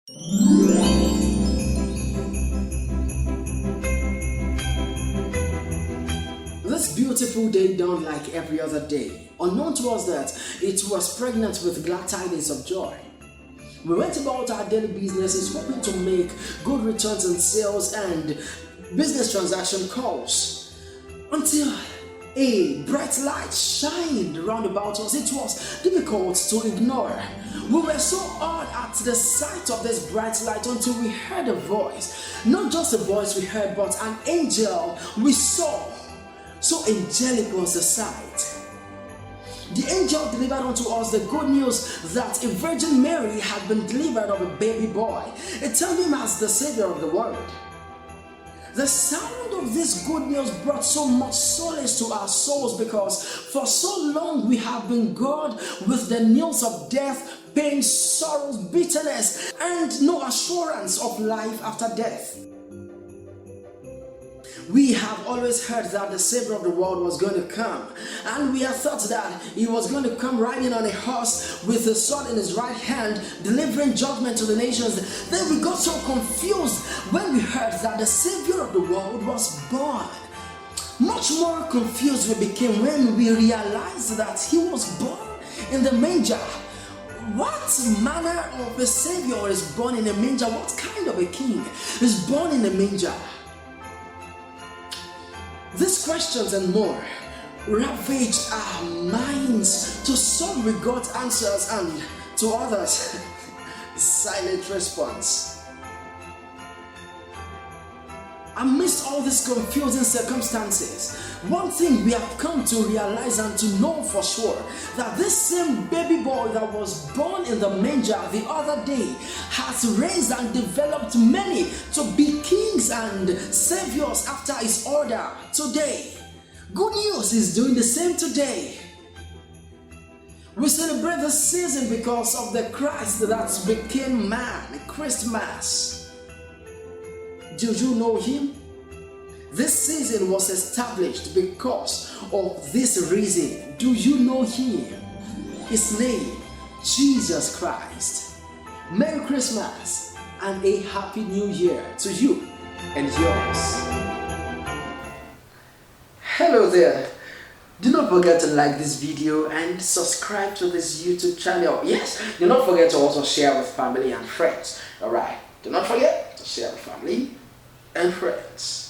This beautiful day dawned like every other day. Unknown to us that it was pregnant with glad tidings of joy. We went about our daily businesses hoping to make good returns in sales and business transaction calls until a bright light shined round about us. It was difficult to ignore. We were so awed at the sight of this bright light until we heard a voice. Not just a voice we heard, but an angel we saw. So angelic was the sight. The angel delivered unto us the good news that a Virgin Mary had been delivered of a baby boy, telling him as the Savior of the world. The sound of this good news brought so much solace to our souls because for so long we have been gored with the news of death, pain, sorrows, bitterness, and no assurance of life after death. We have always heard that the Savior of the world was going to come, and we had thought that he was going to come riding on a horse with a sword in his right hand, delivering judgment to the nations. Then we got so confused when we heard that the Savior of the world was born. Much more confused we became when we realized that he was born in the manger. What manner of a Savior is born in a manger? What kind of a king is born in a manger? These questions and more ravaged our minds. To some we got answers, and to others silent response. Amidst all these confusing circumstances, one thing we have come to realize and to know for sure, that this same baby boy that was born in the manger the other day has raised and developed many to be kings and saviors after his order today. Good news is doing the same today. We celebrate this season because of the Christ that became man, Christmas. Do you know him? This season was established because of this reason. Do you know him? His name, Jesus Christ. Merry Christmas and a Happy New Year to you and yours. Hello there. Do not forget to like this video and subscribe to this YouTube channel. Yes, do not forget to also share with family and friends. Alright, do not forget to share with family and friends.